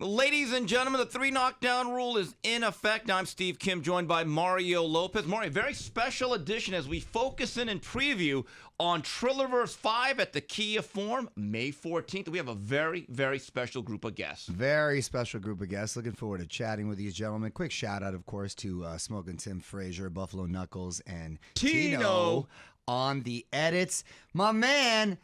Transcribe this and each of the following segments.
Ladies and gentlemen, the 3 knockdown rule is in effect. I'm Steve Kim, joined by Mario Lopez. Mario, very special edition as we focus in and preview on Trillerverse 5 at the Key of Form, May 14th. We have a very, very special group of guests. Very special group of guests. Looking forward to chatting with these gentlemen. Quick shout out, of course, to Smoking Tim Frazier, Buffalo Knuckles, and Tino on the edits. My man,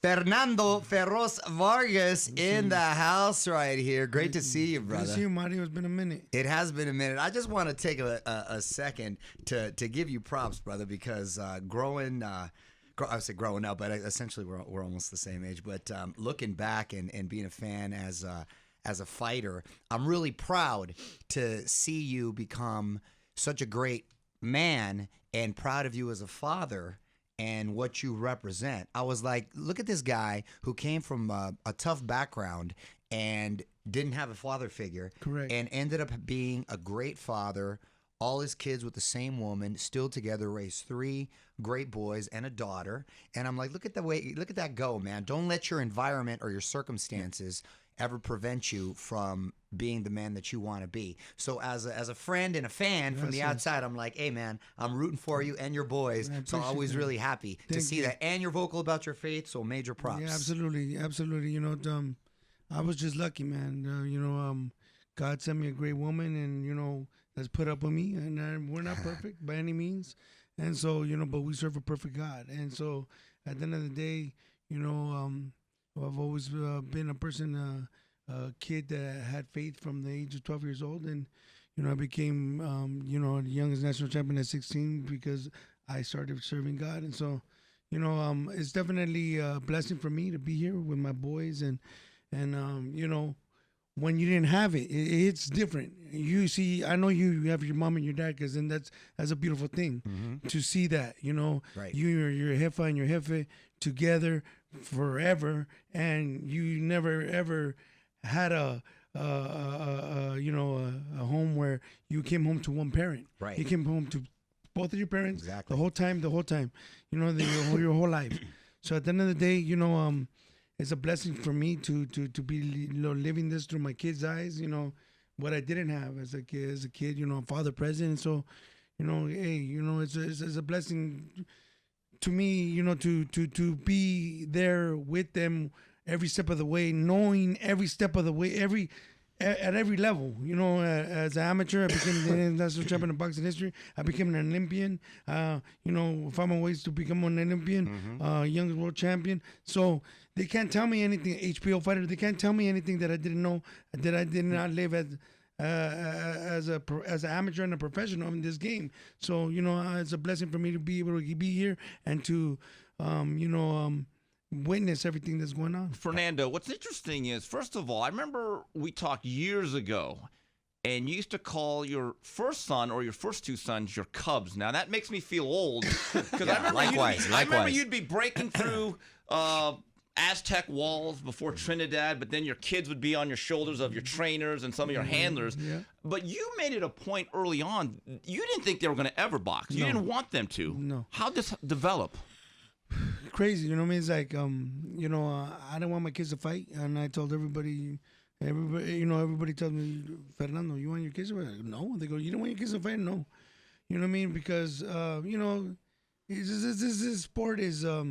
Fernando Vargas in the house right here. Great to see you, brother. Good to see you, Mario. It's been a minute. It has been a minute. I just want to take a second to give you props, brother, because I say growing up, but essentially we're almost the same age. But looking back and being a fan as a fighter, I'm really proud to see you become such a great man and proud of you as a father and what you represent. I was like, look at this guy who came from a tough background and didn't have a father figure. Correct. And ended up being a great father, all his kids with the same woman, still together, raised 3 great boys and a daughter. And I'm like, look at that go, man. Don't let your environment or your circumstances ever prevent you from being the man that you want to be. So as a friend and a fan from the outside, I'm like, hey man, I'm rooting for you and your boys. So always really happy to see that. And you're vocal about your faith, so major props. Yeah, absolutely. You know, I was just lucky, man. God sent me a great woman, and that's put up with me. And we're not perfect by any means, and so but we serve a perfect God. And so at the end of the day, I've always been a person, a kid that had faith from the age of 12 years old. And, I became, the youngest national champion at 16 because I started serving God. And so, it's definitely a blessing for me to be here with my boys. And when you didn't have it, it's different. You see, I know you have your mom and your dad, because then that's a beautiful thing to see that, Right. You, your jefa and your jefe together forever, and you never ever had a home where you came home to one parent. Right. You came home to both of your parents. Exactly. the whole time, your whole life. So at the end of the day, it's a blessing for me to be living this through my kids' eyes. What I didn't have as a kid, a father present. And so, hey, it's a blessing to me, to be there with them every step of the way, knowing every step of the way, at every level. As an amateur, I became the national champion of boxing history. I became an Olympian. Found my ways to become an Olympian, youngest world champion. So they can't tell me anything. HPO fighter, they can't tell me anything that I didn't know, that I did not live as an amateur and a professional in this game. So it's a blessing for me to be able to be here and to witness everything that's going on. Fernando, what's interesting is, first of all, I remember we talked years ago, and you used to call your first son or your first 2 sons your cubs. Now, that makes me feel old. Because I remember you'd be breaking through Aztec walls before Trinidad, but then your kids would be on your shoulders of your trainers and some of your handlers. Yeah. But you made it a point early on. You didn't think they were going to ever box. You didn't want them to. No. How'd this develop? Crazy, what I mean? It's like, I didn't want my kids to fight, and I told everybody, everybody tells me, Fernando, you want your kids to fight? No. They go, you don't want your kids to fight? No. You know what I mean? Because, this sport is a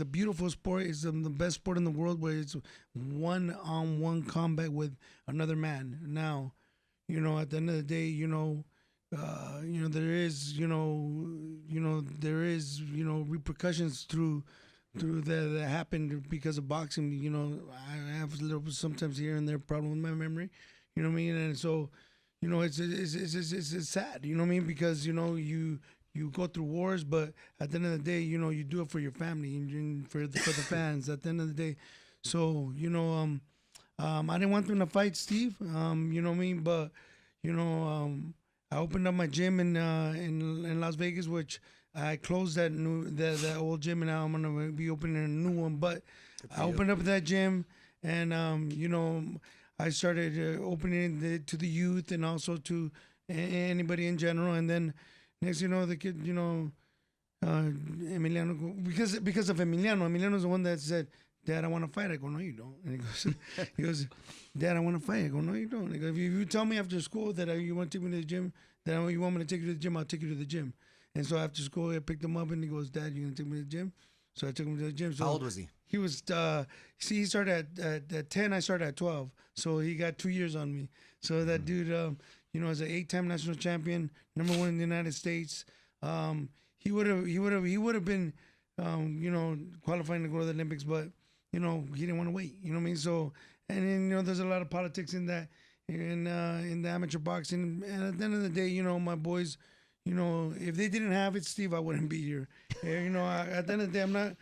beautiful sport. It's the best sport in the world, where it's one-on-one combat with another man. Now, at the end of the day, there is repercussions through that happened because of boxing. I have a little sometimes here and there problem with my memory. You know what I mean? And so, it's sad. You know what I mean? Because you go through wars, but at the end of the day, you do it for your family and for the fans. At the end of the day, so I didn't want them to fight Steve. You know what I mean? But I opened up my gym in Las Vegas, which I closed that old gym, and now I'm gonna be opening a new one. But I opened up that gym, and I started opening it to the youth and also to anybody in general. And then next, the kid, Emiliano, because of Emiliano's the one that said, Dad, I want to fight. I go, no, you don't. And he goes, Dad, I want to fight. I go, no, you don't. He goes, if you tell me after school that you want to take me to the gym, that you want me to take you to the gym, I'll take you to the gym. And so after school, I picked him up, and he goes, Dad, you going to take me to the gym? So I took him to the gym. So How old was he? He was, he started at 10, I started at 12. So he got 2 years on me. So that dude, you know, as an 8-time national champion, #1 in the United States, he would have been, you know, qualifying to go to the Olympics, but, you know, he didn't want to wait. You know what I mean? So, and then, you know, there's a lot of politics in that, in the amateur boxing. And at the end of the day, you know, my boys, you know, if they didn't have it, Steve, I wouldn't be here. You know, at the end of the day, I'm not.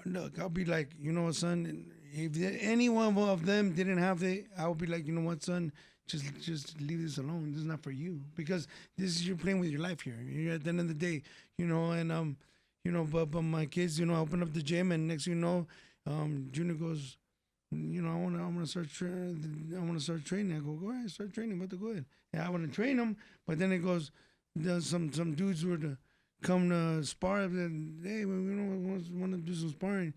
Look, I'll be like, you know what, son, if any one of them didn't have it, I would be like, you know what, son, just leave this alone. This is not for you, because this is, you're playing with your life here. You're at the end of the day, you know, and you know, but my kids, you know, I open up the gym, and next thing you know, Junior goes, you know, I want to start training. I go ahead, start training, but go ahead. Yeah, I want to train him, but then it goes, there's some dudes were to come to spar, and hey, we want to do some sparring.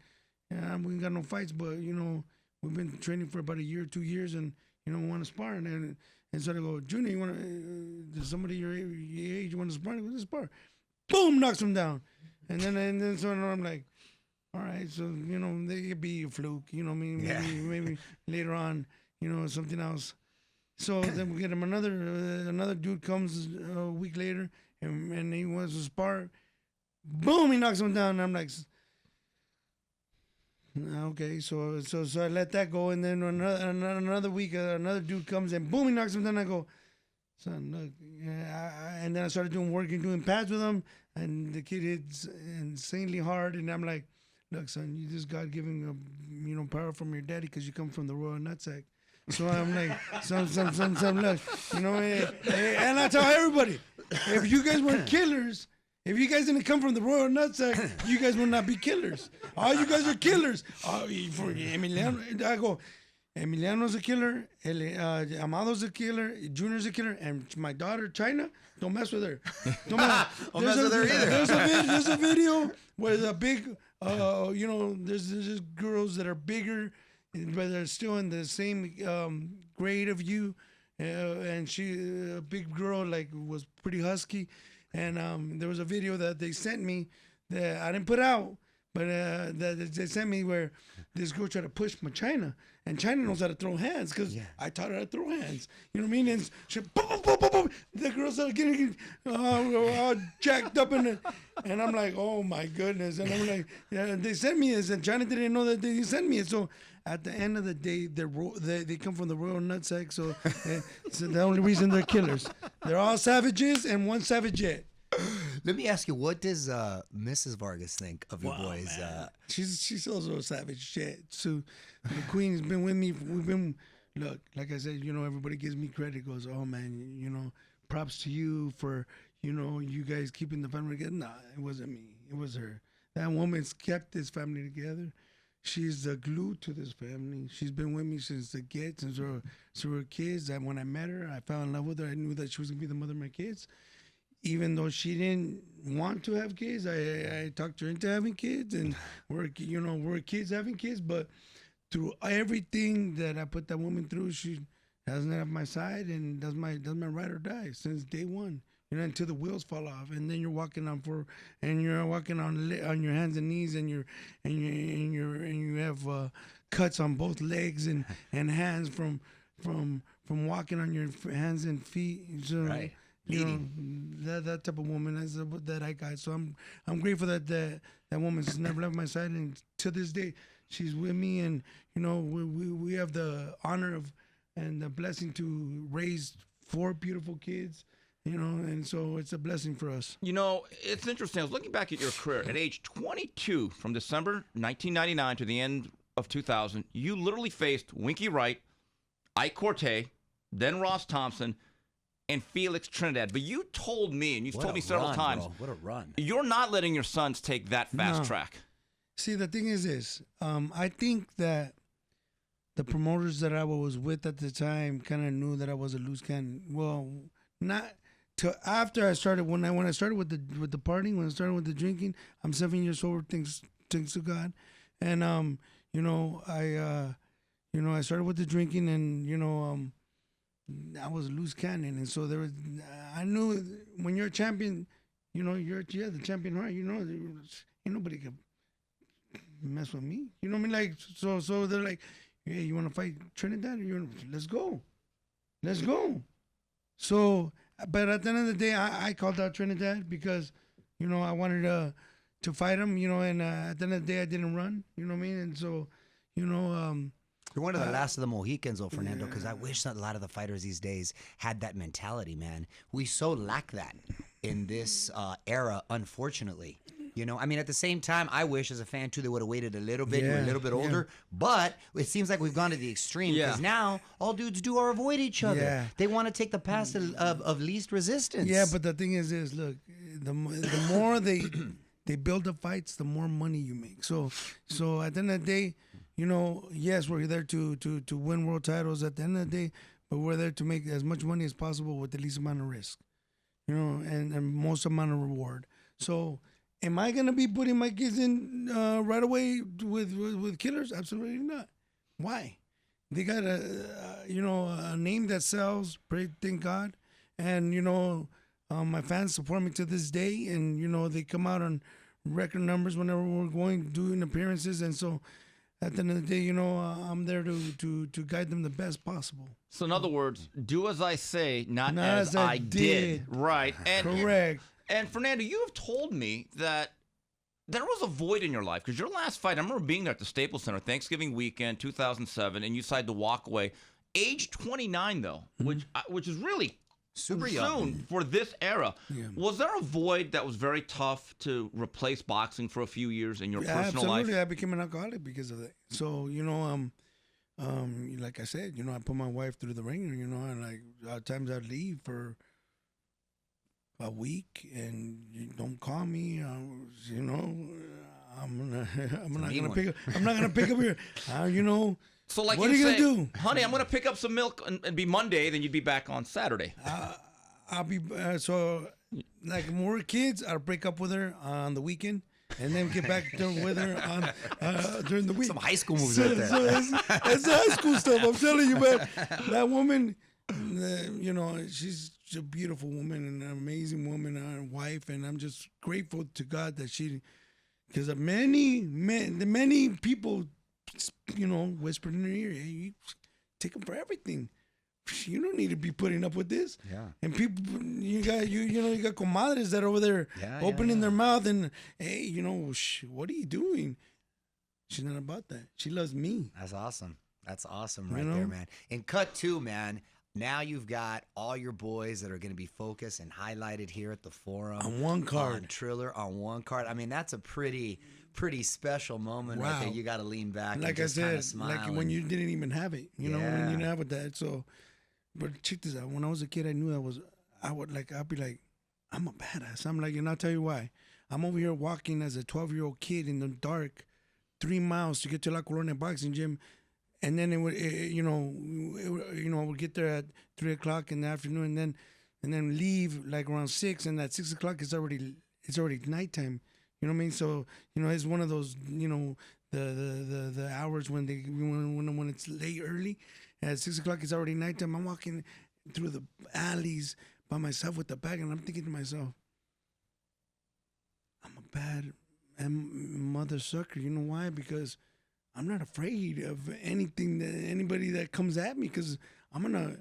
Yeah, we ain't got no fights, but you know, we've been training for about a year, 2 years, and you know, we want to spar. And so they go, Junior, you want to? There's somebody your age you want to spar? Let's spar. Boom, knocks him down. And then so I'm like, all right, so you know, they could be a fluke. You know what I mean? Maybe later on, you know, something else. So then we get him another dude comes a week later, and he wants to spar. Boom, he knocks him down. And I'm like, okay, so I let that go, and then another week, another dude comes, and boom, he knocks him down. I go, son, look, and then I started doing pads with him, and the kid hits insanely hard, and I'm like, look, son, you just got given you know, power from your daddy because you come from the royal nutsack. So I'm like, son, look, you know, and I tell everybody, if you guys weren't killers, if you guys didn't come from the royal nutsack, you guys would not be killers. All you guys are killers. For Emiliano, I go, Emiliano's a killer, Amado's a killer, Junior's a killer, and my daughter, China, don't mess with her. Don't mess with her either. There's a video where the big, you know, there's girls that are bigger, but they're still in the same grade of you, and she, a big girl, like, was pretty husky, and there was a video that they sent me that I didn't put out, but that they sent me where this girl tried to push my China, and China knows how to throw hands because I taught her how to throw hands. You know what I mean? And she, boom, boom, boom, boom. The girl started getting all jacked up and I'm like, oh my goodness. And I'm like, yeah, they sent me this, and China didn't know that they sent me it. So at the end of the day, they come from the royal nutsack, so it's the only reason they're killers. They're all savages and one savagette. Let me ask you, what does Mrs. Vargas think of your boys? She's also a savage shit. So the queen's been with me. We've been, look, like I said, you know, everybody gives me credit. Goes, oh man, you know, props to you for, you know, you guys keeping the family together. Nah, it wasn't me. It was her. That woman's kept this family together. She's the glue to this family. She's been with me since the get, since we were kids. And when I met her, I fell in love with her. I knew that she was gonna be the mother of my kids. Even though she didn't want to have kids, I talked her into having kids, and we're kids having kids. But through everything that I put that woman through, she hasn't left my side, and does my ride or die since day one. You know, until the wheels fall off, and then you're walking on your hands and knees, and you have cuts on both legs and hands from walking on your hands and feet. So, right. You know, that type of woman that I got. So I'm grateful that woman's never left my side, and to this day she's with me. And you know, we have the honor of and the blessing to raise 4 beautiful kids. You know, and so it's a blessing for us. You know, it's interesting. I was looking back at your career. At age 22, from December 1999 to the end of 2000, you literally faced Winky Wright, Ike Corte, then Ross Thompson, and Felix Trinidad. But you told me, and you've told me several times, bro. What a run. You're not letting your sons take that fast track. See, the thing is this. I think that the promoters that I was with at the time kind of knew that I was a loose cannon. Well, not till after I started. When I started with the partying, when I started with the drinking, I'm 7 years sober, thanks to God. And you know, I started with the drinking, and I was a loose cannon, and so there was. I knew when you're a champion, you're the champion heart. Ain't nobody can mess with me. You know what I mean? Like so they're like, hey, you want to fight Trinidad? Let's go. So, but at the end of the day, I called out Trinidad because, I wanted to fight him, and at the end of the day, I didn't run, you know what I mean? And so, You're one of the last of the Mohicans, though, Fernando, because I wish that a lot of the fighters these days had that mentality, man. We so lack that in this era, unfortunately. I mean, at the same time, I wish as a fan, too, they would have waited a little bit, a little bit older. But it seems like we've gone to the extreme because now all dudes do are avoid each other. Yeah. They want to take the path of least resistance. Yeah, but the thing is look, the more they build the fights, the more money you make. So at the end of the day, yes, we're there to win world titles at the end of the day, but we're there to make as much money as possible with the least amount of risk, and most amount of reward. So am I going to be putting my kids in right away with killers? Absolutely not. Why? They got a name that sells, thank God. And, my fans support me to this day. And, they come out on record numbers whenever we're doing appearances. And so at the end of the day, I'm there to guide them the best possible. So in other words, do as I say, not as I did. Right. Correct. And Fernando, you have told me that there was a void in your life because your last fight, I remember being there at the Staples Center, Thanksgiving weekend, 2007, and you decided to walk away. Age 29, though, which is really super soon young for this era. Yeah. Was there a void that was very tough to replace boxing for a few years in your personal life? Absolutely. I became an alcoholic because of that. So, like I said, I put my wife through the ringer, and like at times I'd leave for a week and you don't call me, I'm not gonna pick up here. So like what you are you say, gonna do? Honey, I'm gonna pick up some milk and be Monday, then you'd be back on Saturday. I'll be so like when we're kids, I'll break up with her on the weekend and then get back with her on during the week. Some high school movies right there. So that's high school stuff. I'm telling you, man. That woman, she's a beautiful woman and an amazing woman, and wife, and I'm just grateful to God that because of many people, whispered in her ear, hey, you take them for everything. You don't need to be putting up with this. Yeah. And people, you got comadres that are over there opening their mouth and, hey, what are you doing? She's not about that. She loves me. That's awesome. That's awesome right there, man. And cut two, man. Now you've got all your boys that are going to be focused and highlighted here at the forum. On one card. On Triller, on one card. I mean, that's a pretty special moment right there. You got to lean back like and just kind of smile. Like when you didn't even have it. When you didn't have it that. So, but check this out. When I was a kid, I knew I'd be like, I'm a badass. I'm like, and I'll tell you why. I'm over here walking as a 12-year-old kid in the dark, 3 miles to get to La Colonia boxing gym. And then I would get there at 3 o'clock in the afternoon, and then leave like around 6, and at 6 o'clock it's already nighttime. You know what I mean? So it's one of those the hours when it's late early. At 6 o'clock it's already nighttime. I'm walking through the alleys by myself with the bag, and I'm thinking to myself, I'm a bad mother sucker. You know why? Because I'm not afraid of anybody that comes at me, because I'm gonna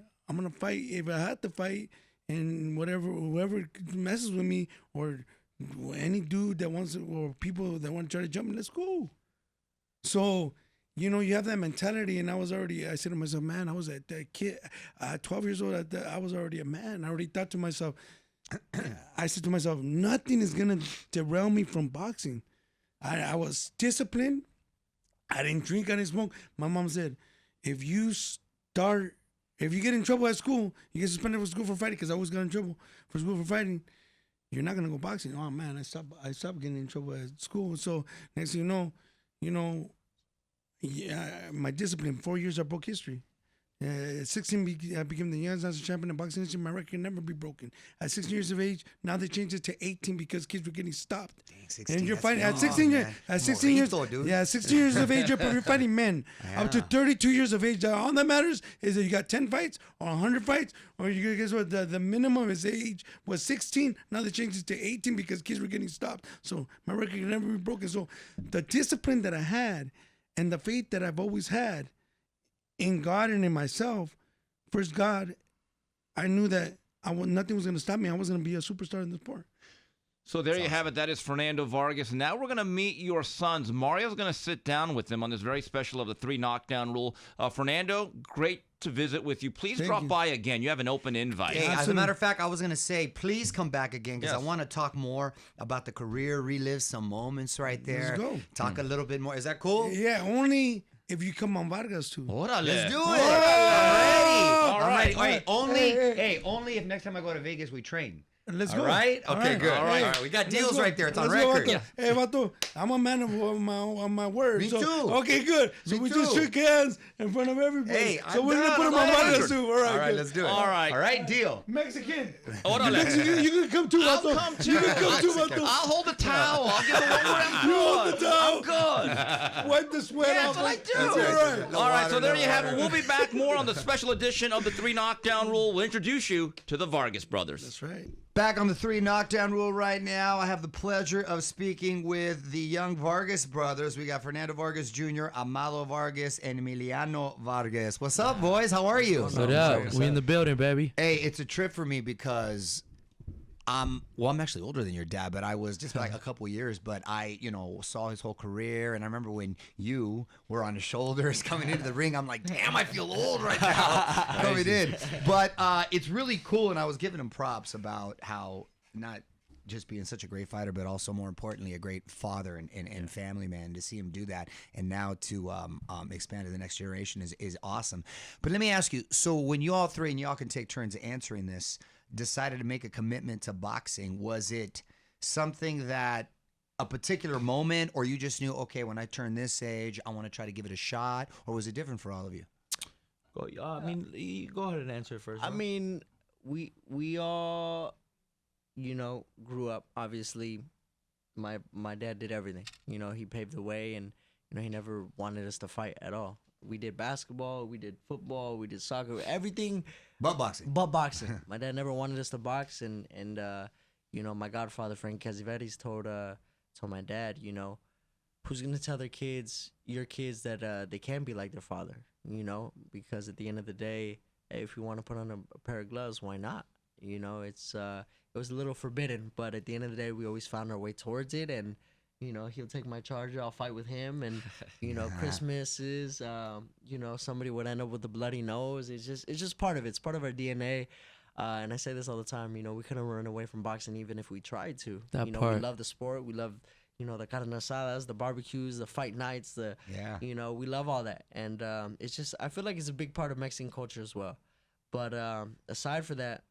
fight if I have to fight, and whoever messes with me, or any dude that wants to, or people that want to try to jump me, let's go. So you have that mentality, and I said to myself, man, I was at that kid, 12 years old. I was already a man. I already thought to myself, I said to myself, nothing is gonna derail me from boxing. I was disciplined. I didn't drink, I didn't smoke. My mom said, if you get in trouble at school, you get suspended from school for fighting, because I always got in trouble for school for fighting, you're not going to go boxing. Oh, man, I stopped getting in trouble at school. So next thing you know, my discipline, 4 years I broke history. At 16, I became the youngest national champion in boxing history. My record can never be broken. At 16 years of age, now they changed it to 18 because kids were getting stopped. Dang, 16, and you're that's fighting at young, 16 years. man. At 16 years, Morito, dude. yeah, 16 years of age, you're fighting men. Up to 32 years of age. All that matters is that you got 10 fights or 100 fights, or you guess what? The minimum is age was 16. Now they changed it to 18 because kids were getting stopped. So my record can never be broken. So the discipline that I had and the faith that I've always had in God and in myself. First, God, I knew that nothing was going to stop me. I was going to be a superstar in the sport. So there you have it. That is Fernando Vargas. Now we're going to meet your sons. Mario's going to sit down with them on this very special of the 3 knockdown rule. Fernando, great to visit with you. Please drop by again. You have an open invite. Hey, as a matter of fact, I was going to say, please come back again because Yes. I want to talk more about the career, relive some moments right there. Let's go. Talk a little bit more. Is that cool? Yeah, only if you come on Vargas too. Órale. Let's do it. Oh! I'm ready. All I'm right. ready. Wait, only, Hey. only if next time I go to Vegas, we train. Let's All go. right? Okay, good. All right. All right. We got Let's deals go. right there. It's on Let's go, record. Vato. Hey, Vato, I'm a man of my word. Me so, too. Okay, good. So Me we just too. shook hands in front of everybody. Hey, so I'm we're going to down. put him I'm on on Vargas record. too. All right, All right, good. let's do it. All right. All right, deal. Mexican. Órale. You can come too, I'll Vato. come You can come too, Mexican. Vato. I'll hold the towel. I'll give it one more. I'm You hold good. the towel. I'm good. Wipe the sweat Yeah, off. that's what I do. That's all right. No All right, water, so there no you have it. water. We'll be back more on the special edition of the 3 knockdown rule. We'll introduce you to the Vargas brothers. That's right. Back on the 3 knockdown rule right now. I have the pleasure of speaking with the young Vargas brothers. We got Fernando Vargas Jr., Amado Vargas, and Emiliano Vargas. What's up, boys? How are you? What up? We in the building, baby. Hey, it's a trip for me because I'm actually older than your dad, but I was just like a couple years, but I, saw his whole career. And I remember when you were on his shoulders coming into the ring, I'm like, damn, I feel old right now coming in. But it's really cool. And I was giving him props about how not just being such a great fighter, but also more importantly, a great father and family man. To see him do that and now to expand to the next generation is awesome. But let me ask you, so when you all three, and y'all can take turns answering this, decided to make a commitment to boxing, was it something that a particular moment, or you just knew, okay, when I turn this age, I want to try to give it a shot, or was it different for all of you? I mean, you go ahead and answer it first. I mean, we all, grew up. Obviously, my dad did everything. He paved the way, and he never wanted us to fight at all. We did basketball, we did football, we did soccer, everything Butt boxing. but boxing. My dad never wanted us to box, and my godfather Frank Casavetes told my dad, who's gonna tell your kids that they can be like their father, because at the end of the day, if you want to put on a pair of gloves, why not? It was a little forbidden, but at the end of the day, we always found our way towards it, and he'll take my charger, I'll fight with him, and Christmas is somebody would end up with a bloody nose. It's just part of it. It's part of our DNA. And I say this all the time, we couldn't run away from boxing even if we tried to. That We part. love the sport. We love, the carne asadas, the barbecues, the fight nights, we love all that. And it's just, I feel like it's a big part of Mexican culture as well. But aside for that,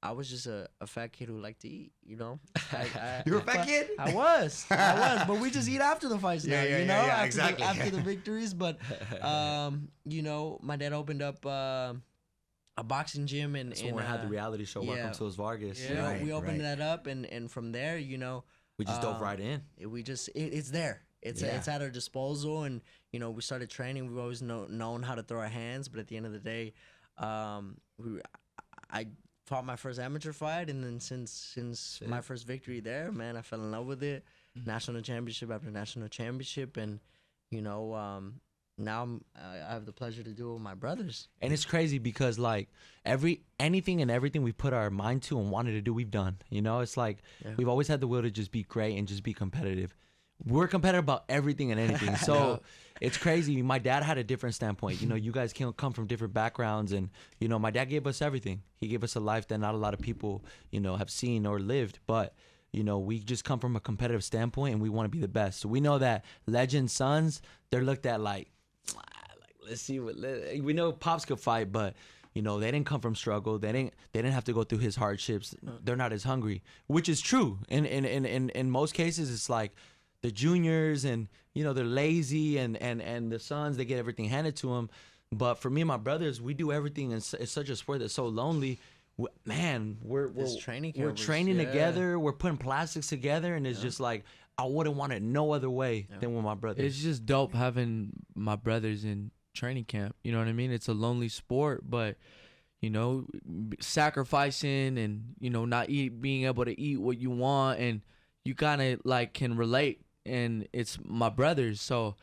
I was just a fat kid who liked to eat, You were a fat kid? I was, but we just eat after the fights now, Yeah, after exactly. after the victories. But, my dad opened up a boxing gym, and That's when we had the reality show, Welcome to Los Vargas. Yeah, Right, we opened right. that up, and from there, We just dove right in. it's there. It's at our disposal, and we started training. We've always known how to throw our hands, but at the end of the day, I fought my first amateur fight, and then since my first victory there, man, I fell in love with it. National championship after national championship, and now I have the pleasure to do it with my brothers. And it's crazy because like anything and everything we put our mind to and wanted to do, we've done. It's like we've always had the will to just be great and just be competitive. We're competitive about everything and anything. So it's crazy. My dad had a different standpoint. You guys can come from different backgrounds, and my dad gave us everything. He gave us a life that not a lot of people, have seen or lived. But we just come from a competitive standpoint, and we want to be the best. So we know that legend sons, they're looked at like let's see what we know. Pops could fight, but they didn't come from struggle. They didn't have to go through his hardships. They're not as hungry, which is true. In most cases, it's like the juniors and they're lazy, and the sons, they get everything handed to them. But for me and my brothers, we do everything. It's such a sport that's so lonely. Man, we're training we're camp was- training yeah. together. We're putting plastics together, and it's just like I wouldn't want it no other way than with my brothers. It's just dope having my brothers in training camp. You know what I mean? It's a lonely sport, but you know, sacrificing and not being able to eat what you want, and you kind of like can relate. And it's my brothers, so.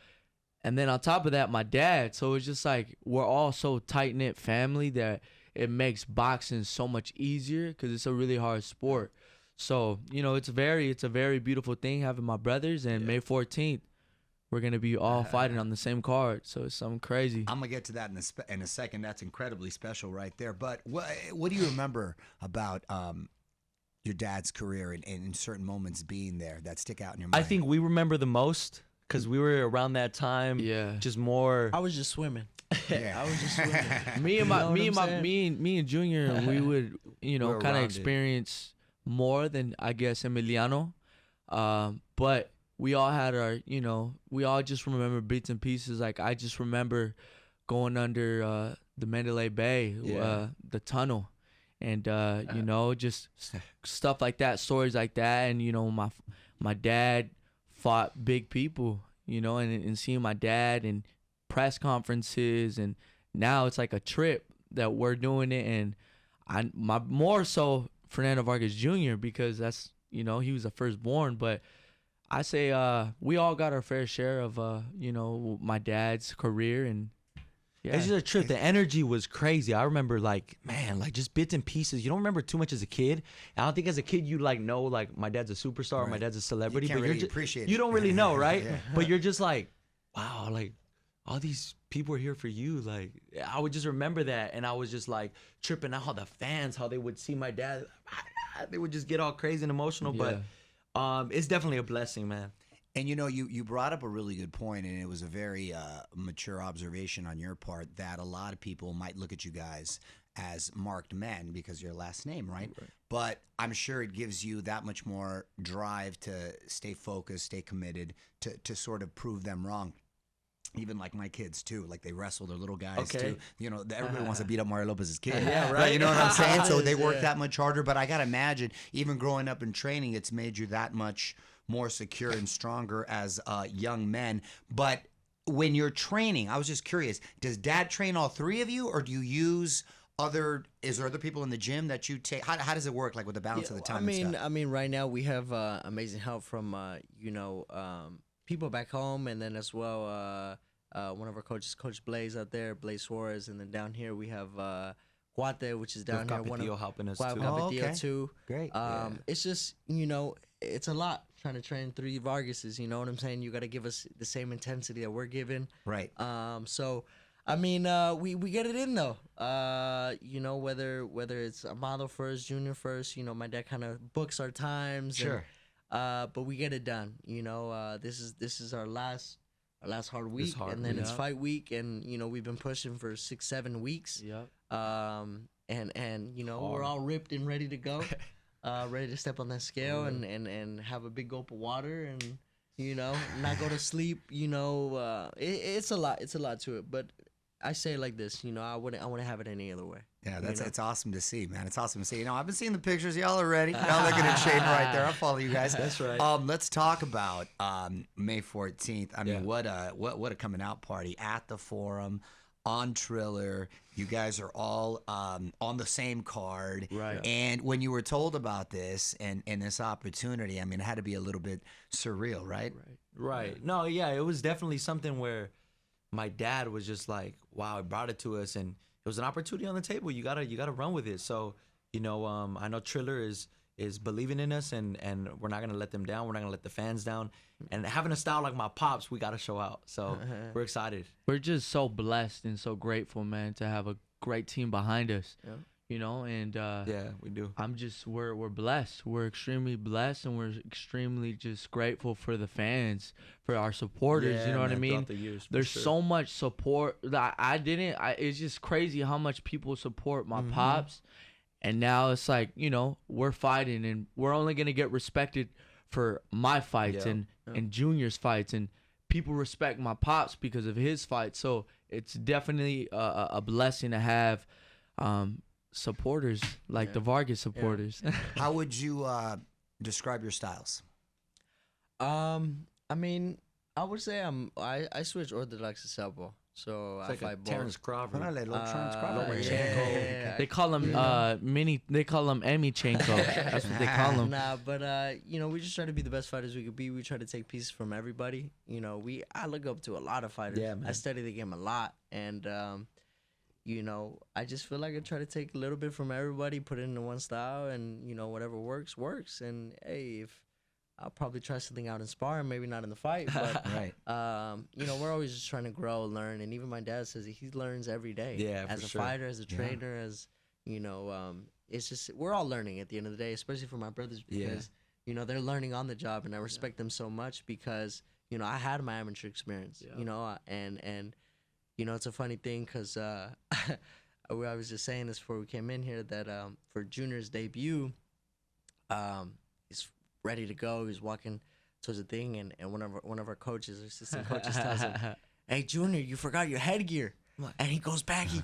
And then on top of that, my dad. So it's just like we're all so tight knit family that it makes boxing so much easier because it's a really hard sport. So it's a very beautiful thing having my brothers. And May 14th, we're gonna be all fighting on the same card. So it's something crazy. I'm gonna get to that in a second. That's incredibly special right there. But what do you remember about your dad's career and certain moments being there that stick out in your mind? I think we remember the most because we were around that time. Yeah. Just more. I was just swimming. Yeah. I was just swimming. Me and Junior, we would We're kind around of it. experience more than I guess Emiliano, but we all had our we all just remember bits and pieces. Like I just remember going under the Mandalay Bay, the tunnel, and just stuff like that, stories like that, and my dad fought big people, and seeing my dad and press conferences, and now it's like a trip that we're doing it, and my more so Fernando Vargas Jr. because that's he was the firstborn, but I say we all got our fair share of my dad's career, and It's just a trip. The energy was crazy. I remember just bits and pieces. You don't remember too much as a kid. I don't think as a kid you know my dad's a superstar or my dad's a celebrity. You can't but really you're appreciate you it. don't really know, right? Yeah. But you're just like, wow, like all these people are here for you. Like I would just remember that, and I was just like tripping out how the fans, how they would see my dad. They would just get all crazy and emotional. But it's definitely a blessing, man. And you brought up a really good point, and it was a very mature observation on your part that a lot of people might look at you guys as marked men because your last name, right? But I'm sure it gives you that much more drive to stay focused, stay committed, to sort of prove them wrong. Even like my kids too, like they wrestle their little guys too. Everybody wants to beat up Mario Lopez's kid. Yeah, right. You know what I'm saying? So they work that much harder. But I gotta imagine, even growing up in training, it's made you that much more secure and stronger as young men. But when you're training, I was just curious, does dad train all three of you, or do you use is there other people in the gym that you take? How does it work, like with the balance of the time and stuff? I mean, right now we have amazing help from people back home, and then as well one of our coaches, Coach Blaze out there, Blaze Suarez, and then down here we have Guate, which is down here. One of helping us too. Guate too. Great. It's just it's a lot trying to train 3 Vargases. You know what I'm saying? You got to give us the same intensity that we're giving. Right. So I mean, we get it in though. Whether it's Amado first, Junior first. My dad kind of books our times. Sure. But we get it done. This is our last hard week, and then it's fight week, and we've been pushing for 6-7 weeks. Yep. And we're all ripped and ready to go, ready to step on that scale and have a big gulp of water and not go to sleep. It's a lot. It's a lot to it, but I say it like this. I wouldn't have it any other way. Yeah, it's awesome to see, man. It's awesome to see. I've been seeing the pictures. Y'all are ready. Y'all looking in shape right there. I'll follow you guys. That's right. Let's talk about May 14th. I mean, what a coming out party at the Forum on Triller. You guys are all on the same card. Right. And when you were told about this and this opportunity, I mean, it had to be a little bit surreal, right? Right. No, yeah, it was definitely something where my dad was just like, wow, he brought it to us, and it was an opportunity on the table. You gotta run with it. So, I know Triller is believing in us, and we're not gonna let them down. We're not gonna let the fans down. And having a style like my pops, we gotta show out. So we're excited. We're just so blessed and so grateful, man, to have a great team behind us. Yeah. And Yeah, we do. we're blessed. We're extremely blessed, and we're extremely just grateful for the fans, for our supporters. Yeah, you know what I man, mean? throughout the years, for There's sure. so much support that it's just crazy how much people support my pops. And now it's like, we're fighting, and we're only going to get respected for my fights and Junior's fights and people respect my pops because of his fight. So it's definitely a blessing to have supporters like the Vargas supporters. How would you describe your styles? I mean, I would say I switch orthodox to southpaw. So I It's like fight a both. Terrence Crawford. Yeah. They call him They call him Emichenko. That's what they call him. Nah, but you know, we just try to be the best fighters we could be. We try to take pieces from everybody. You know, I look up to a lot of fighters. Yeah, man. I study the game a lot, and you know, I just feel like I try to take a little bit from everybody, put it into one style, and you know, whatever works. And hey, if I'll probably try something out in sparring, maybe not in the fight, but Right. you know, we're always just trying to grow, learn, and even my dad says he learns every day. Yeah, as for a sure. fighter, as a trainer, as you know, it's just we're all learning at the end of the day, especially for my brothers because you know they're learning on the job, and I respect them so much because you know I had my amateur experience, you know, and you know it's a funny thing because I was just saying this before we came in here that for Junior's debut, he's ready to go. He's walking towards the thing, and one of our coaches, our assistant coaches, tells him, "Hey, Junior, you forgot your headgear." And he goes back. He's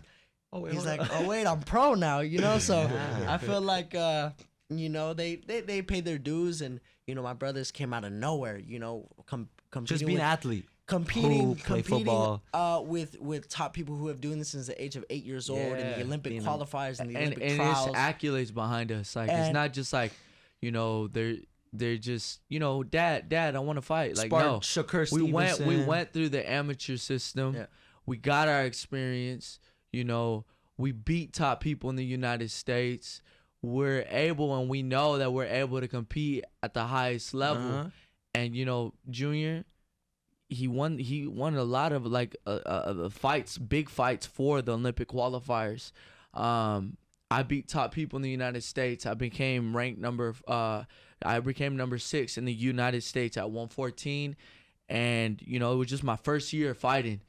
like, "Oh wait, I'm pro now," you know. So I feel like you know they paid their dues, and you know my brothers came out of nowhere. You know, competing Just being an athlete. competing play football. with top people who have doing this since the age of 8 years old in the Olympic qualifiers and the Olympic and trials. it's accolades behind us. Like it's not just like, you know, they're just, you know, dad, I want to fight. Like no, Shakur we Stevenson. went through the amateur system. Yeah. We got our experience. You know, we beat top people in the United States. We're able, and we know that we're able to compete at the highest level. And you know, Junior, he won a lot of like fights, big fights for the Olympic qualifiers. I beat top people in the United States. I became number 6 in the United States at 114, and you know it was just my first year fighting.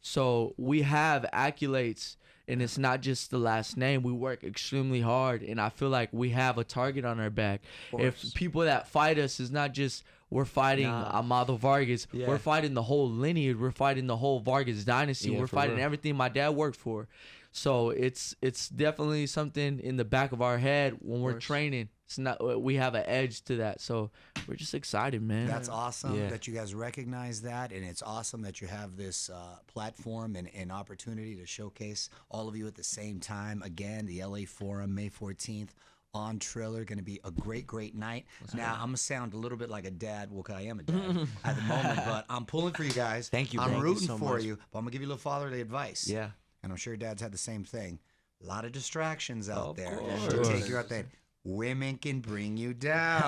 So we have accolades, and it's not just the last name. We work extremely hard, and I feel like we have a target on our back. If people that fight us is not just we're fighting Amado Vargas, we're fighting the whole lineage. We're fighting the whole Vargas Dynasty. We're fighting everything my dad worked for. So it's definitely something in the back of our head when we're training. It's not, we have an edge to that. So we're just excited, man. That's awesome that you guys recognize that, and it's awesome that you have this platform and opportunity to showcase all of you at the same time. Again, the LA Forum, May 14th on Triller. Going to be a great night. Now, I'm going to sound a little bit like a dad. Well, 'cause I am a dad at the moment, but I'm pulling for you guys. Thank you, I'm bro. rooting Thank you so for much. you, but I'm going to give you a little fatherly advice. Yeah. And I'm sure dad's had the same thing. A lot of distractions out Of there course. to take you out there. Women can bring you down.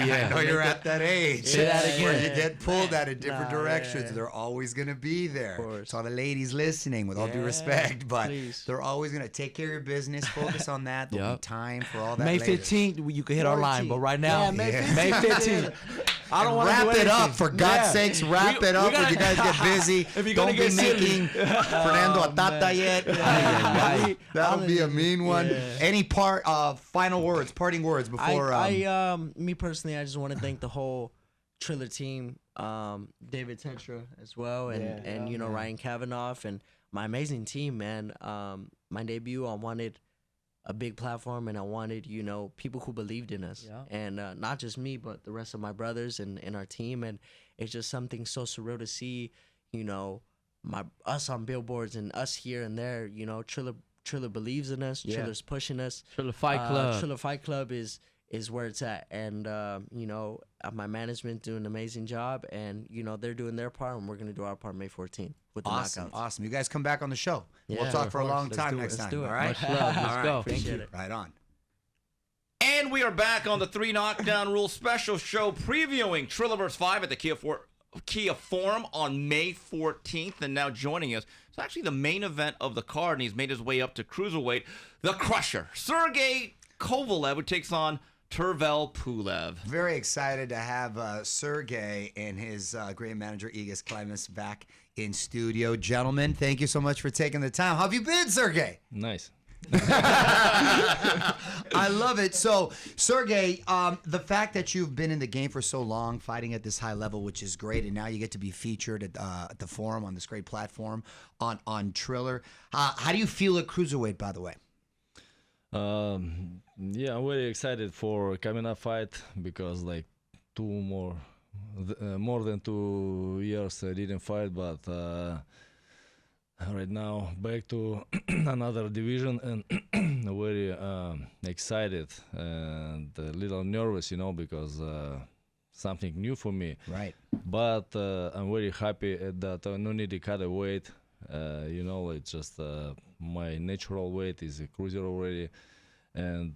Yeah. I know you're at that age. Say that Where again. you get pulled out in different Nah, directions. yeah. They're always going to be there. Of course. So all the ladies listening, with all due respect, but please. they're always going to take care of your business, focus on that. There'll be time for all that May later. 15th, you can hit our line, but right now, Yeah, May May 15th. I don't want to Wrap do it up, anything. for God's Yeah. sakes. Wrap We- it up we when you guys get busy. If you're Don't gonna be get silly. making Fernando a tata yet. That'll be a mean one. Any final words, parting words before? Me personally, I just want to thank the whole Triller team, David Tetra as well, and you know Ryan Kavanaugh and my amazing team, man. My debut, I wanted a big platform, and I wanted people who believed in us, and not just me, but the rest of my brothers and our team. And it's just something so surreal to see, us on billboards and us here and there. Triller believes in us. Triller's pushing us. Triller Fight Club. Triller Fight Club is where it's at, and my management doing an amazing job, and they're doing their part, and we're gonna do our part May 14th with the knockouts. Awesome. You guys come back on the show. We'll Yeah, talk of for a course. long Let's time do it. next Let's time. do it. All right. Much love. Let's go. Appreciate it. Right on. And we are back on the 3 Knockdown Rule special show previewing Triller vs. 5 at the Kia Forum on May 14th. And now joining us is actually the main event of the card, and he's made his way up to cruiserweight, the Crusher, Sergey Kovalev, who takes on Tervel Pulev. Very excited to have Sergey and his great manager, Igis Klimas, back in studio. Gentlemen, thank you so much for taking the time. How have you been, Sergey? Nice. I love it. So, Sergey, the fact that you've been in the game for so long, fighting at this high level, which is great, and now you get to be featured at the forum on this great platform on Triller. How do you feel at cruiserweight, by the way? Yeah, I'm very excited for coming up fight because like more than 2 years I didn't fight, but right now back to another division and very excited and a little nervous, because something new for me. Right. But I'm very happy that I no need to cut a weight. It's just my natural weight is a cruiser already, and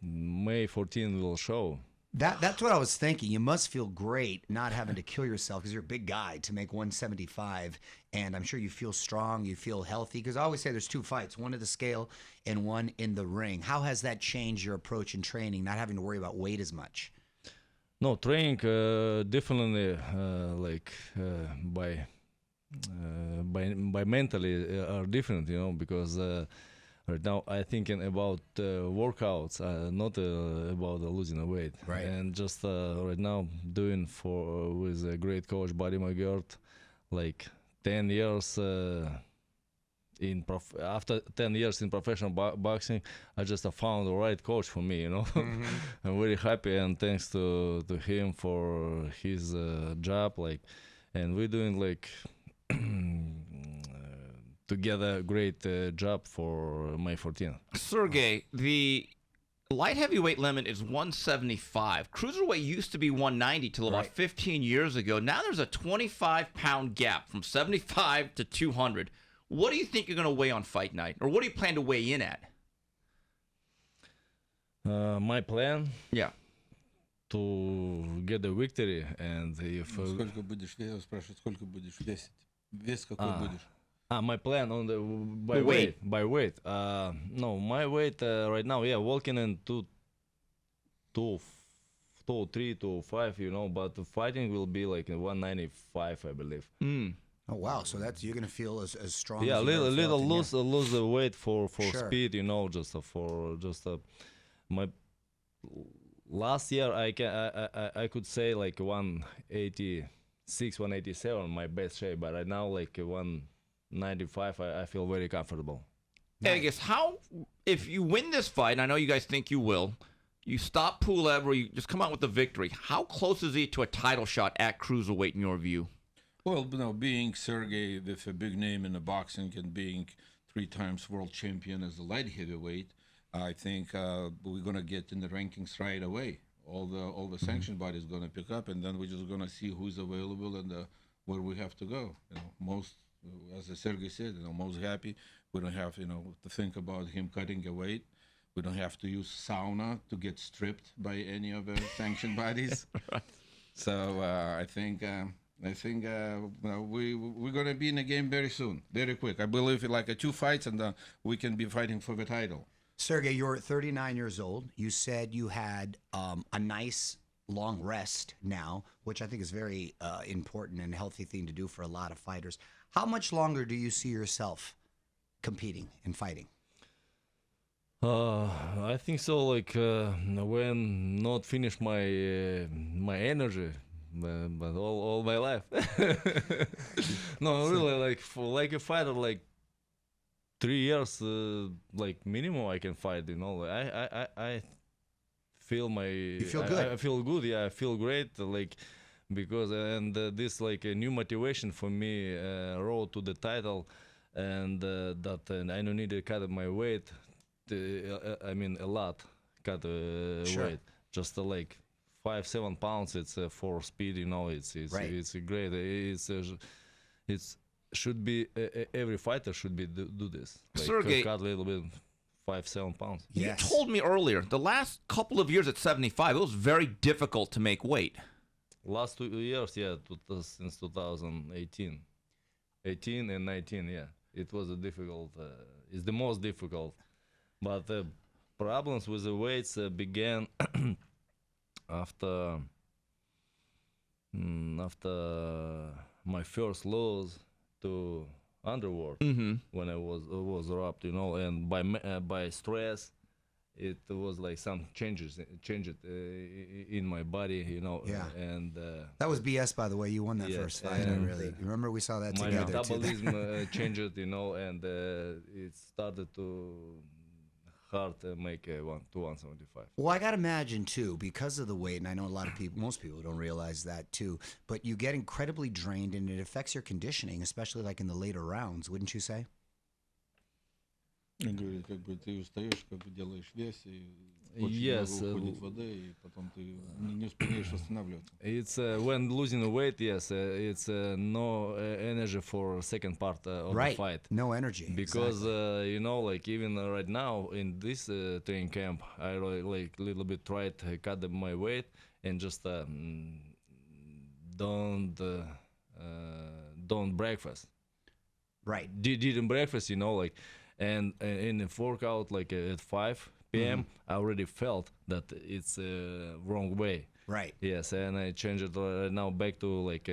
May 14 will show. That's what I was thinking. You must feel great not having to kill yourself because you're a big guy to make 175, and I'm sure you feel strong, you feel healthy. Because I always say there's two fights, one at the scale and one in the ring. How has that changed your approach in training, not having to worry about weight as much? No, training definitely by mentally are different, because right now I thinking about workouts, not about losing the weight. Right. And just right now doing with a great coach, Buddy McGirt, like 10 years after 10 years in professional boxing, I just found the right coach for me. Mm-hmm. I'm very happy and thanks to him for his job. And we're doing together great job for May 14th. Sergey, the light heavyweight limit is 175. Cruiserweight used to be 190 till about 15 years ago. Now there's a 25-pound gap from 75 to 200. What do you think you're going to weigh on fight night? Or what do you plan to weigh in at? My plan? Yeah. To get the victory, and if... Сколько будешь весить? Спрашивают, сколько будешь весить? Вес какой будешь? My plan on the by weight. No, my weight right now, walking in 203, 205, but fighting will be like 195, I believe. Oh wow! So you're gonna feel as strong. Yeah, as you little ever felt in lose the weight for Sure. speed, my last year I could say like 186, 187 my best shape, but right now like 195 I feel very comfortable. I guess if you win this fight, and I know you guys think you will, you stop Pulev or you just come out with the victory, how close is he to a title shot at cruiserweight in your view? Well, being Sergey with a big name in the boxing and being 3 times world champion as a light heavyweight, I think we're gonna get in the rankings right away. All the sanction bodies gonna pick up, and then we're just gonna see who's available and where we have to go. Most, as Sergey said, most happy. We don't have to think about him cutting a weight. We don't have to use sauna to get stripped by any of the sanction bodies. Right. So I think we're gonna be in the game very soon, very quick. I believe like 2 fights, and we can be fighting for the title. Sergey, you're 39 years old. You said you had a nice long rest now, which I think is very important and healthy thing to do for a lot of fighters. How much longer do you see yourself competing and fighting? I think so. When not finish my my energy, but all my life. No, really, like a fighter, 3 years, minimum I can fight. I feel you feel good. I feel good. Yeah, I feel great. Because this a new motivation for me, road to the title, and that I don't need to cut my weight. I mean a lot, cut Sure. weight. Just 5-7 pounds. It's for speed. It's Right. it's great. It's should be every fighter should be do this. Sergey, cut a little bit, 5-7 pounds. you Yes. told me earlier, the last couple of years at 75, it was very difficult to make weight. Last 2 years, since 2018, 18 and 19, it was a difficult. It's the most difficult, but the problems with the weights began after my first loss to underworld Mm-hmm. when I was robbed, you know, and by stress, it was like some changes in my body, you know. Yeah. And That was BS, by the way. You won that Yes, first fight. I and, really remember we saw that my together too. metabolism changed, you know, and it started to hard make 175. Well, I gotta imagine too, because of the weight, and I know a lot of people, most people don't realize that too. But you get incredibly drained, and it affects your conditioning, especially like in the later rounds, wouldn't you say? Говорит, как бы ты устаешь, как бы делаешь вес, и очень Yes, много уходит воды, и потом ты не успеваешь восстанавливаться. It's when losing weight, yes, it's no energy for second part of the Right. fight. No energy. Because exactly. you know, like even right now in this training camp, I really, like little bit tried to cut my weight and just don't breakfast. Right. Didn't breakfast, you know, like, and in the workout like at 5 p.m. I already felt that it's wrong way. Right. Yes, and I changed it right now back to like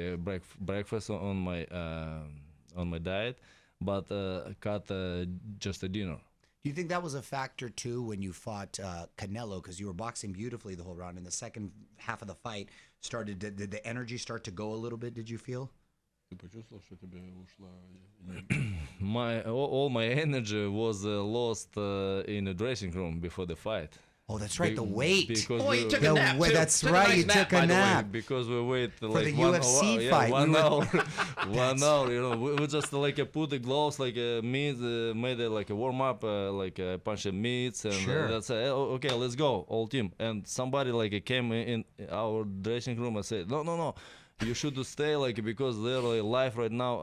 breakfast on my diet, but cut just a dinner. Do you think that was a factor too when you fought Canelo? Because you were boxing beautifully the whole round. In the second half of the fight, did the energy start to go a little bit? Did you feel? Ты почувствовал, что тебе ушла энергия? All my energy was lost in the dressing room before the fight. Oh, that's right. The weight. Because Oh, you we- took The a nap way- too. that's Took a right, nice you took a by the way. nap. because we wait For like the 1 UFC hour, fight, we 1 were- hour, 1 hour. You know, we just like put the gloves, like meat, made like a warm up, like a bunch of meats, and Sure. that's okay. Let's go, all team. And somebody like came in our dressing room and said, no. You should stay like because they're like, live right now.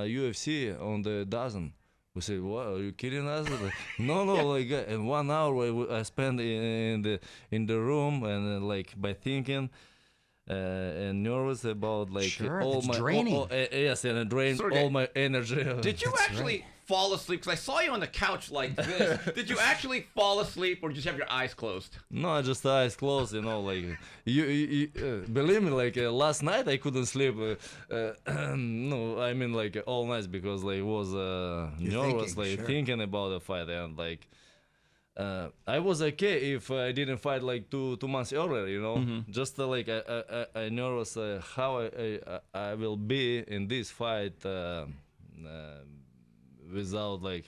UFC on the dozen. We said, "What? Are you kidding us?" Like, no, like in 1 hour I spent in the room and like by thinking and nervous about like Sure, all it's my draining. yes, and it drained Sergey, all my energy. Did you actually fall asleep? Because I saw you on the couch like this. Did you actually fall asleep or just have your eyes closed? No, I just eyes closed, you know, like you believe me, like last night I couldn't sleep. No, I mean like all night because like was nervous, thinking, like sure. thinking about the fight and like I was okay if I didn't fight like two months earlier, you know. Just like I nervous how I will be in this fight without like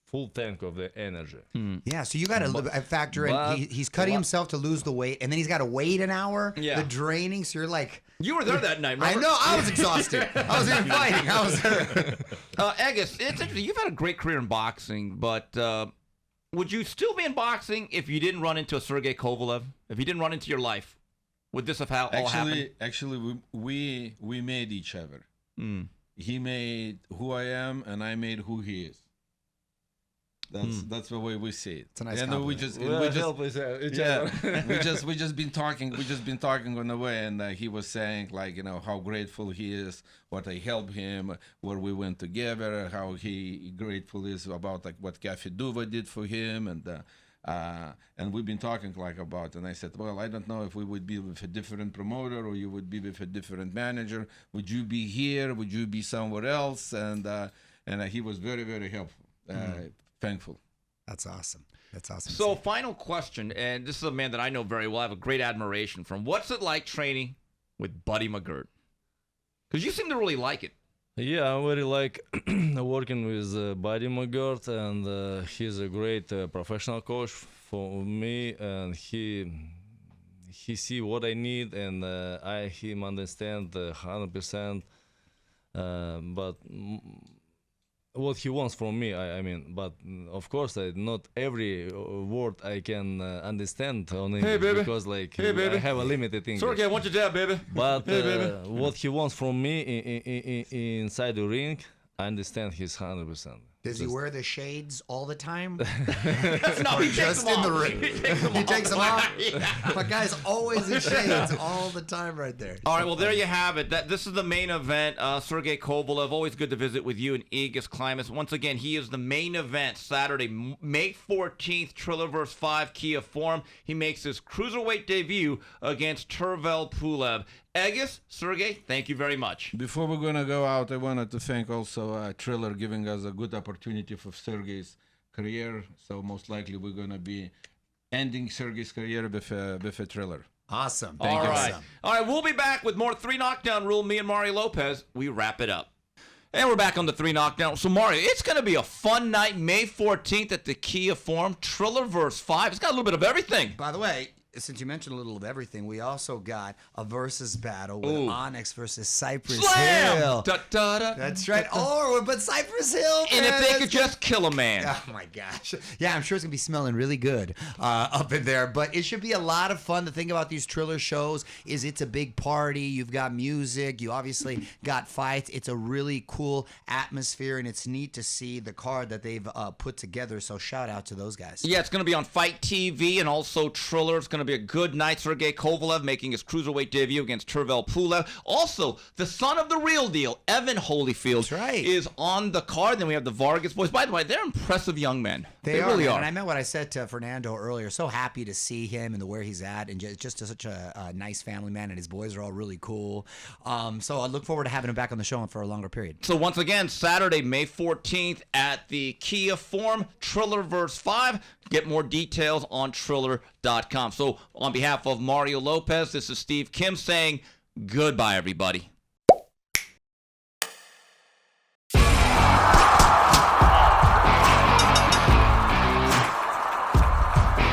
full tank of the energy. Yeah, so you got to factor in. but- He's cutting himself to lose the weight, and then he's got to wait an hour. Yeah. The draining. So you're like, You were there that night, I remember? know. I was exhausted. I was in fighting. I was. Agus, it's interesting. You've had a great career in boxing, but would you still be in boxing if you didn't run into a Sergey Kovalev? If you didn't run into your life, would this have all happened? Actually, we made each other. He made who I am, and I made who he is. That's the way we see it. It's a nice and compliment. we just help each yeah, other. we just been talking on the way, and he was saying like, you know, how grateful he is, what I helped him, where we went together, how he grateful is about like what Cafe Duva did for him, and we've been talking like about, and I said, well, I don't know if we would be with a different promoter or you would be with a different manager. Would you be here? Would you be somewhere else? And he was very, very helpful, thankful. That's awesome. That's awesome. So, final question, and this is a man that I know very well. I have a great admiration from. What's it like training with Buddy McGirt? Because you seem to really like it. Yeah, I very like working with Buddy McGirt, and he's a great professional coach for me, and he see what I need, and I him understand 100%. But what he wants from me, I mean, but of course, not every word I can understand on English baby. because like Hey, baby. I have a limited English. Sergey, I want your dad, baby. But Hey, baby. what he wants from me inside the ring, I understand he's 100%. Does he wear the shades all the time? No, Or he takes just them in the off. ring? He takes them off. My guy's always in shades all the time right there. All right, well, there you have it. This is the main event. Sergey Kovalev, always good to visit with you and Aegis Climax. Once again, he is the main event Saturday, May 14th, Triller vs. 5 Kia Forum. He makes his cruiserweight debut against Tervel Pulev. Aegis, Sergey, thank you very much. Before we're gonna go out, I wanted to thank also Triller giving us a good opportunity for Sergey's career. So most likely we're gonna be ending Sergey's career with a Triller. Awesome. All right. All right, we'll be back with more 3 Knockdown Rule. Me and Mario Lopez, we wrap it up. And we're back on the 3 Knockdown. So, Mario, it's going to be a fun night, May 14th at the Kia Forum. Triller vs. 5. It's got a little bit of everything. By the way, since you mentioned a little of everything, we also got a versus battle with Ooh. Onyx versus Cypress Slam! Hill. Da, da, da, That's right. But Cypress Hill, And man, if they that's could just kill a man. Oh my gosh. Yeah, I'm sure it's gonna be smelling really good up in there. But it should be a lot of fun. The thing about these Triller shows is it's a big party. You've got music. You obviously got fights. It's a really cool atmosphere, and it's neat to see the card that they've put together. So shout out to those guys. Yeah, it's going to be on Fight TV and also Triller. It's going to be a good night. Sergey Kovalev making his cruiserweight debut against Tervel Pulev. Also, the son of the real deal, Evan Holyfield, That's right. is on the card. Then we have the Vargas boys. By the way, they're impressive young men. They really man. are. And I meant what I said to Fernando earlier. So happy to see him and where he's at, and just such a nice family man. And his boys are all really cool. So I look forward to having him back on the show for a longer period. So once again, Saturday, May 14th at the Kia Forum, Triller vs. 5. Get more details on Triller.com. So on behalf of Mario Lopez, this is Steve Kim saying goodbye, everybody.